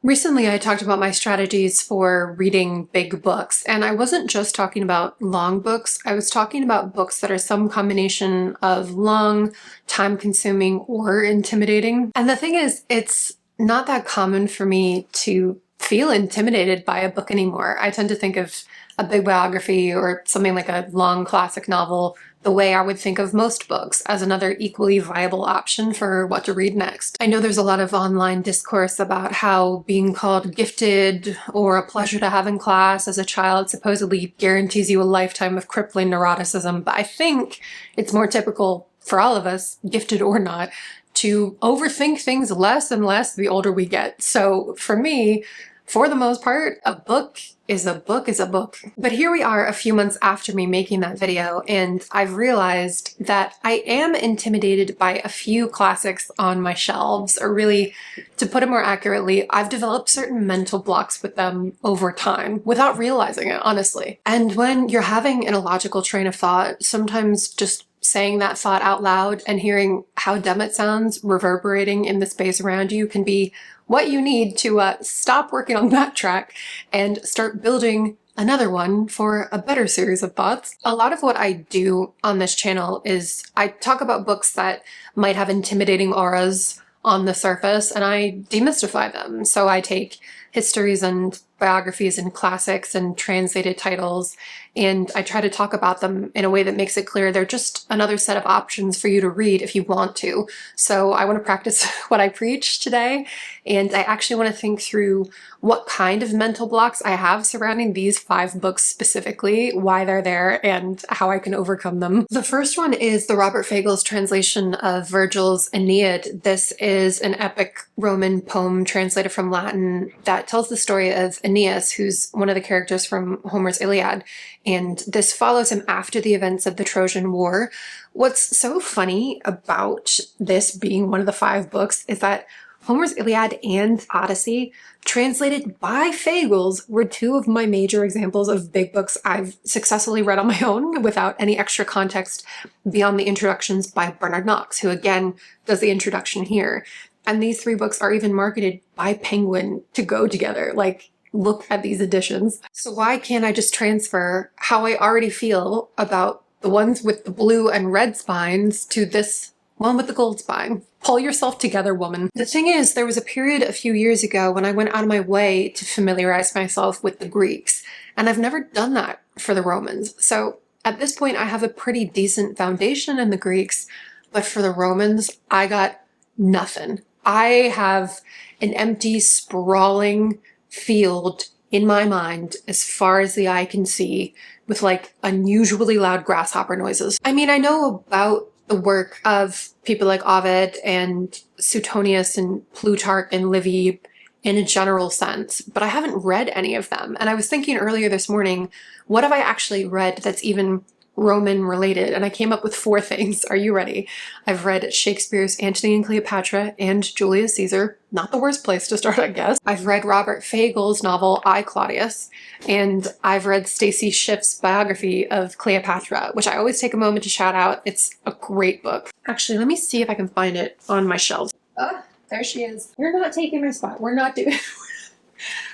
Recently, I talked about my strategies for reading big books, and I wasn't just talking about long books. I was talking about books that are some combination of long, time-consuming, or intimidating. And the thing is, it's not that common for me to feel intimidated by a book anymore. I tend to think of a big biography or something like a long classic novel the way I would think of most books, as another equally viable option for what to read next. I know there's a lot of online discourse about how being called gifted or a pleasure to have in class as a child supposedly guarantees you a lifetime of crippling neuroticism, but I think it's more typical for all of us, gifted or not, to overthink things less and less the older we get. So for me, for the most part, a book is a book is a book. But here we are a few months after me making that video, and I've realized that I am intimidated by a few classics on my shelves, or really, to put it more accurately, I've developed certain mental blocks with them over time without realizing it, honestly. And when you're having an illogical train of thought, sometimes just saying that thought out loud and hearing how dumb it sounds reverberating in the space around you can be what you need to stop working on that track and start building another one for a better series of thoughts. A lot of what I do on this channel is I talk about books that might have intimidating auras on the surface and I demystify them. So I take histories and biographies and classics and translated titles, and I try to talk about them in a way that makes it clear they're just another set of options for you to read if you want to. So I want to practice what I preach today, and I actually want to think through what kind of mental blocks I have surrounding these 5 books specifically, why they're there, and how I can overcome them. The first one is the Robert Fagles translation of Virgil's Aeneid. This is an epic Roman poem translated from Latin that tells the story of Aeneas, who's one of the characters from Homer's Iliad, and this follows him after the events of the Trojan War. What's so funny about this being one of the 5 books is that Homer's Iliad and Odyssey, translated by Fagles, were 2 of my major examples of big books I've successfully read on my own without any extra context beyond the introductions by Bernard Knox, who again does the introduction here. And these 3 books are even marketed by Penguin to go together. Like, look at these editions. So why can't I just transfer how I already feel about the ones with the blue and red spines to this one with the gold spine? Pull yourself together, woman. The thing is, there was a period a few years ago when I went out of my way to familiarize myself with the Greeks, and I've never done that for the Romans. So at this point, I have a pretty decent foundation in the Greeks, but for the Romans, I got nothing. I have an empty, sprawling field in my mind as far as the eye can see with like unusually loud grasshopper noises. I mean, I know about the work of people like Ovid and Suetonius and Plutarch and Livy in a general sense, but I haven't read any of them. And I was thinking earlier this morning, what have I actually read that's even Roman related? And I came up with 4 things. Are you ready? I've read Shakespeare's Antony and Cleopatra and Julius Caesar. Not the worst place to start, I guess. I've read Robert Fagles' novel I, Claudius, and I've read Stacy Schiff's biography of Cleopatra, which I always take a moment to shout out. It's a great book. Actually, let me see if I can find it on my shelves. Oh, there she is. You're not taking my spot. We're not doing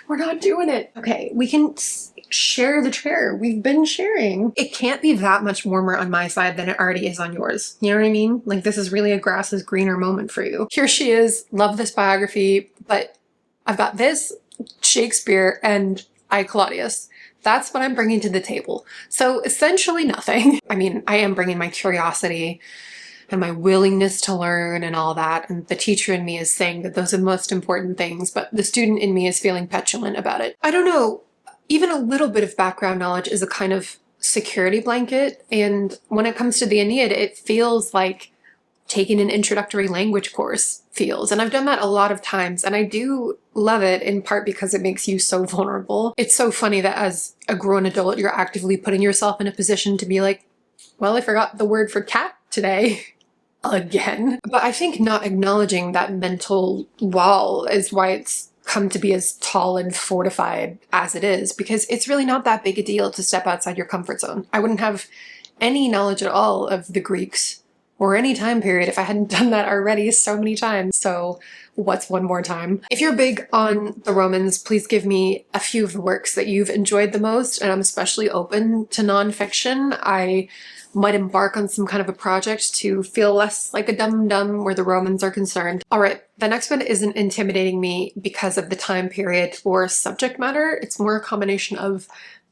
We're not doing it. Okay, we can share the chair. We've been sharing. It can't be that much warmer on my side than it already is on yours. You know what I mean? Like, this is really a grass is greener moment for you. Here she is. Love this biography, but I've got this, Shakespeare, and I, Claudius. That's what I'm bringing to the table. So essentially nothing. I mean, I am bringing my curiosity and my willingness to learn and all that. And the teacher in me is saying that those are the most important things, but the student in me is feeling petulant about it. I don't know. Even a little bit of background knowledge is a kind of security blanket. And when it comes to the Aeneid, it feels like taking an introductory language course feels. And I've done that a lot of times, and I do love it in part because it makes you so vulnerable. It's so funny that as a grown adult, you're actively putting yourself in a position to be like, well, I forgot the word for cat today. Again. But I think not acknowledging that mental wall is why it's come to be as tall and fortified as it is, because it's really not that big a deal to step outside your comfort zone. I wouldn't have any knowledge at all of the Greeks or any time period if I hadn't done that already so many times. So what's one more time? If you're big on the Romans, please give me a few of the works that you've enjoyed the most, and I'm especially open to nonfiction. I might embark on some kind of a project to feel less like a dum-dum where the Romans are concerned. All right, the next one isn't intimidating me because of the time period or subject matter. It's more a combination of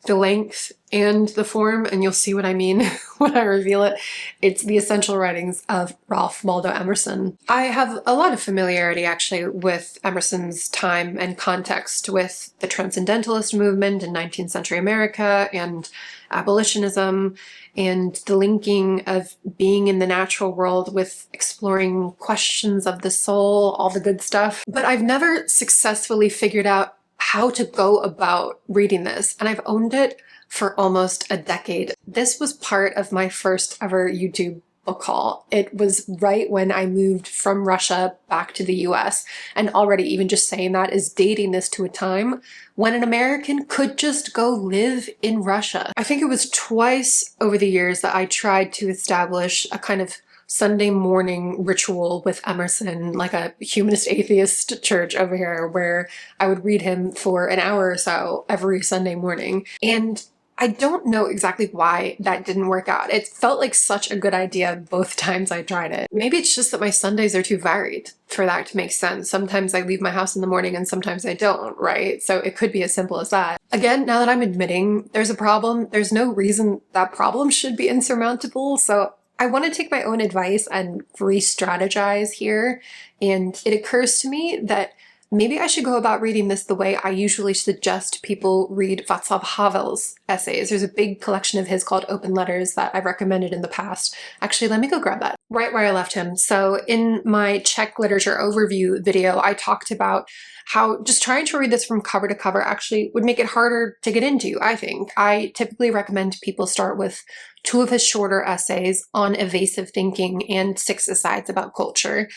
the length and the form, and you'll see what I mean when I reveal it. It's The Essential Writings of Ralph Waldo Emerson. I have a lot of familiarity actually with Emerson's time and context with the Transcendentalist movement in 19th century America and abolitionism and the linking of being in the natural world with exploring questions of the soul, all the good stuff. But I've never successfully figured out how to go about reading this, and I've owned it for almost a decade. This was part of my first ever YouTube book haul. It was right when I moved from Russia back to the US, and already even just saying that is dating this to a time when an American could just go live in Russia. I think it was twice over the years that I tried to establish a kind of Sunday morning ritual with Emerson, like a humanist atheist church over here, where I would read him for an hour or so every Sunday morning. And I don't know exactly why that didn't work out. It felt like such a good idea both times I tried it. Maybe it's just that my Sundays are too varied for that to make sense. Sometimes I leave my house in the morning and sometimes I don't, right? So it could be as simple as that. Again, now that I'm admitting there's a problem, there's no reason that problem should be insurmountable. So I want to take my own advice and re-strategize here, and it occurs to me that maybe I should go about reading this the way I usually suggest people read Václav Havel's essays. There's a big collection of his called Open Letters that I've recommended in the past. Actually, let me go grab that. Right where I left him. So in my Czech literature overview video, I talked about how just trying to read this from cover to cover actually would make it harder to get into, I think. I typically recommend people start with 2 of his shorter essays on evasive thinking and 6 asides about culture,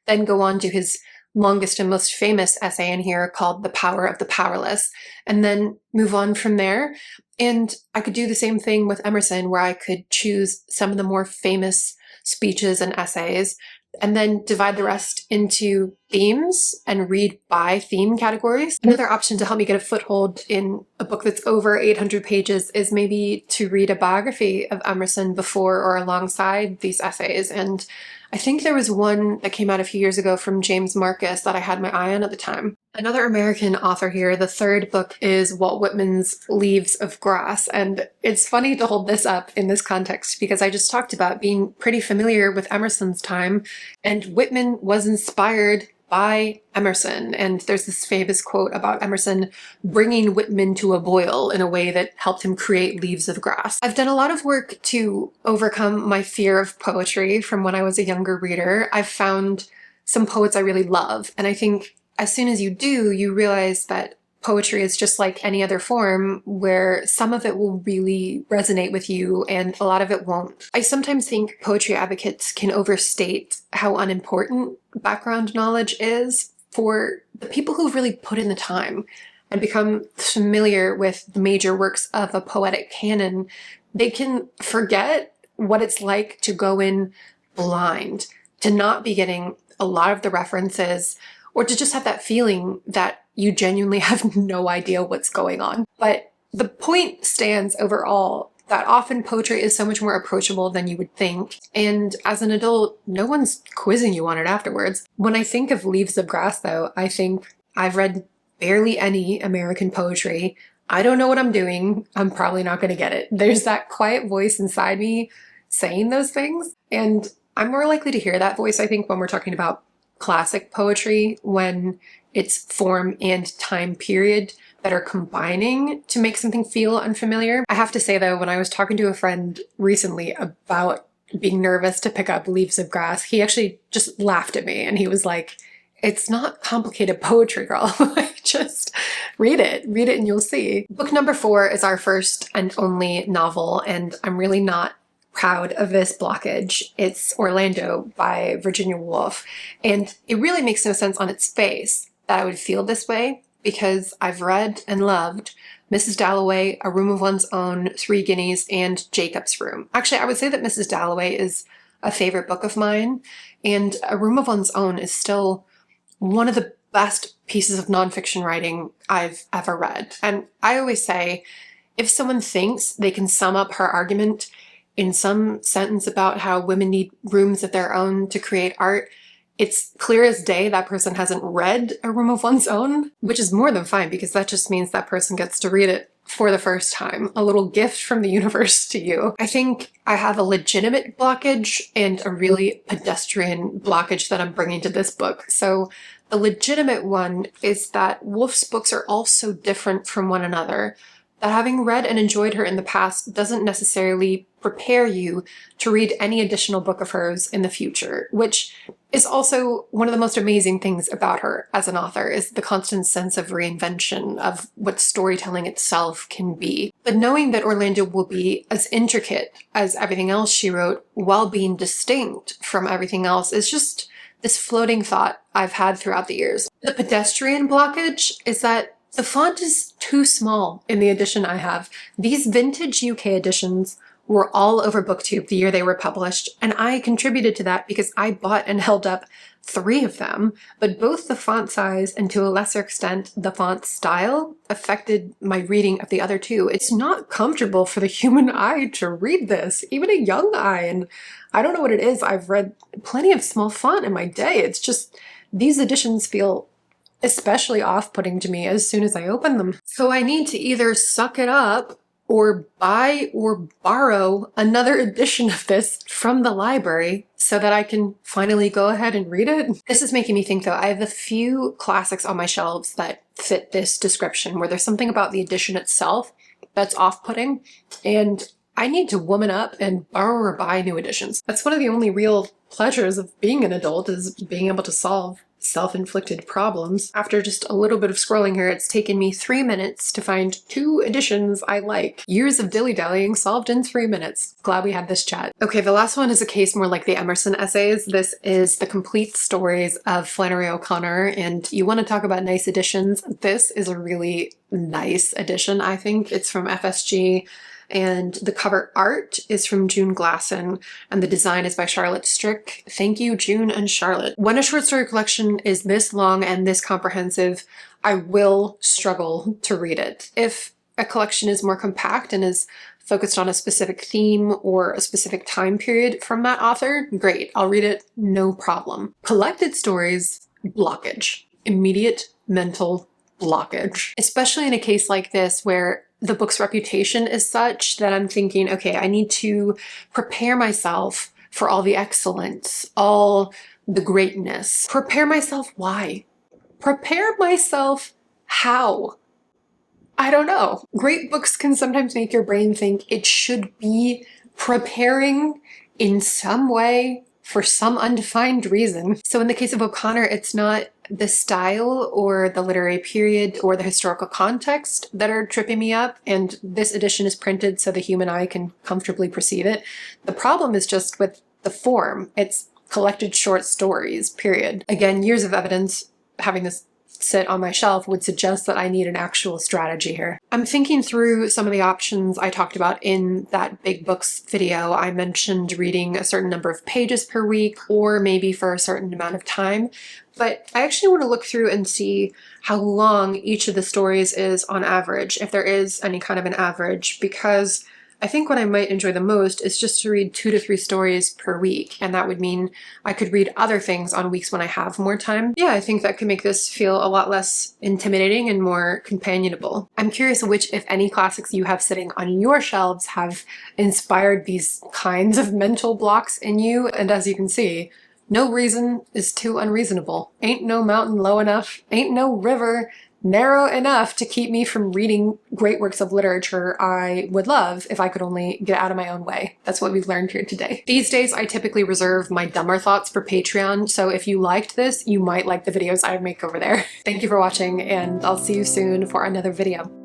then go on to his longest and most famous essay in here called The Power of the Powerless, and then move on from there. And I could do the same thing with Emerson, where I could choose some of the more famous speeches and essays, and then divide the rest into themes and read by theme categories. Another option to help me get a foothold in a book that's over 800 pages is maybe to read a biography of Emerson before or alongside these essays. And I think there was one that came out a few years ago from James Marcus that I had my eye on at the time. Another American author here, the third book is Walt Whitman's Leaves of Grass. And it's funny to hold this up in this context because I just talked about being pretty familiar with Emerson's time, and Whitman was inspired by Emerson. And there's this famous quote about Emerson bringing Whitman to a boil in a way that helped him create Leaves of Grass. I've done a lot of work to overcome my fear of poetry from when I was a younger reader. I've found some poets I really love. And I think as soon as you do, you realize that poetry is just like any other form, where some of it will really resonate with you and a lot of it won't. I sometimes think poetry advocates can overstate how unimportant background knowledge is for the people who've really put in the time and become familiar with the major works of a poetic canon. They can forget what it's like to go in blind, to not be getting a lot of the references, or to just have that feeling that you genuinely have no idea what's going on. But the point stands overall that often poetry is so much more approachable than you would think. And as an adult, no one's quizzing you on it afterwards. When I think of Leaves of Grass, though, I think I've read barely any American poetry. I don't know what I'm doing. I'm probably not going to get it. There's that quiet voice inside me saying those things. And I'm more likely to hear that voice, I think, when we're talking about classic poetry, when it's form and time period that are combining to make something feel unfamiliar. I have to say though, when I was talking to a friend recently about being nervous to pick up Leaves of Grass, he actually just laughed at me and he was like, "It's not complicated poetry, girl. Like, just read it and you'll see." Book number 4 is our first and only novel, and I'm really not proud of this blockage. It's Orlando by Virginia Woolf. And it really makes no sense on its face that I would feel this way, because I've read and loved Mrs. Dalloway, A Room of One's Own, 3 Guineas, and Jacob's Room. Actually, I would say that Mrs. Dalloway is a favorite book of mine, and A Room of One's Own is still one of the best pieces of nonfiction writing I've ever read. And I always say, if someone thinks they can sum up her argument in some sentence about how women need rooms of their own to create art, it's clear as day that person hasn't read A Room of One's Own, which is more than fine because that just means that person gets to read it for the first time. A little gift from the universe to you. I think I have a legitimate blockage and a really pedestrian blockage that I'm bringing to this book. So the legitimate one is that Woolf's books are all so different from one another that having read and enjoyed her in the past doesn't necessarily prepare you to read any additional book of hers in the future, which is also one of the most amazing things about her as an author, is the constant sense of reinvention of what storytelling itself can be. But knowing that Orlando will be as intricate as everything else she wrote while being distinct from everything else is just this floating thought I've had throughout the years. The pedestrian blockage is that the font is too small in the edition I have. These vintage UK editions were all over BookTube the year they were published, and I contributed to that because I bought and held up 3 of them, but both the font size and to a lesser extent the font style affected my reading of the other 2. It's not comfortable for the human eye to read this, even a young eye, and I don't know what it is. I've read plenty of small font in my day. It's just, these editions feel especially off-putting to me as soon as I open them. So I need to either suck it up or buy or borrow another edition of this from the library so that I can finally go ahead and read it. This is making me think though, I have a few classics on my shelves that fit this description where there's something about the edition itself that's off-putting, and I need to woman up and borrow or buy new editions. That's one of the only real pleasures of being an adult, is being able to solve self-inflicted problems. After just a little bit of scrolling here, it's taken me 3 minutes to find 2 editions I like. Years of dilly-dallying solved in 3 minutes. Glad we had this chat. Okay, the last one is a case more like the Emerson essays. This is the complete stories of Flannery O'Connor, and you want to talk about nice editions. This is a really nice edition, I think. It's from FSG. And the cover art is from June Glasson, and the design is by Charlotte Strick. Thank you, June and Charlotte. When a short story collection is this long and this comprehensive, I will struggle to read it. If a collection is more compact and is focused on a specific theme or a specific time period from that author, great, I'll read it, no problem. Collected stories, blockage. Immediate mental blockage. Especially in a case like this where the book's reputation is such that I'm thinking, okay, I need to prepare myself for all the excellence, all the greatness. Prepare myself, why? Prepare myself, how? I don't know. Great books can sometimes make your brain think it should be preparing in some way for some undefined reason. So in the case of O'Connor, it's not the style or the literary period or the historical context that are tripping me up, and this edition is printed so the human eye can comfortably perceive it. The problem is just with the form. It's collected short stories, period. Again, years of evidence having this sit on my shelf would suggest that I need an actual strategy here. I'm thinking through some of the options I talked about in that big books video. I mentioned reading a certain number of pages per week or maybe for a certain amount of time, but I actually want to look through and see how long each of the stories is on average, if there is any kind of an average, because I think what I might enjoy the most is just to read 2 to 3 stories per week, and that would mean I could read other things on weeks when I have more time. Yeah, I think that could make this feel a lot less intimidating and more companionable. I'm curious which, if any, classics you have sitting on your shelves have inspired these kinds of mental blocks in you, and as you can see, no reason is too unreasonable. Ain't no mountain low enough, ain't no river narrow enough to keep me from reading great works of literature I would love if I could only get out of my own way. That's what we've learned here today. These days, I typically reserve my dumber thoughts for Patreon, so if you liked this, you might like the videos I make over there. Thank you for watching, and I'll see you soon for another video.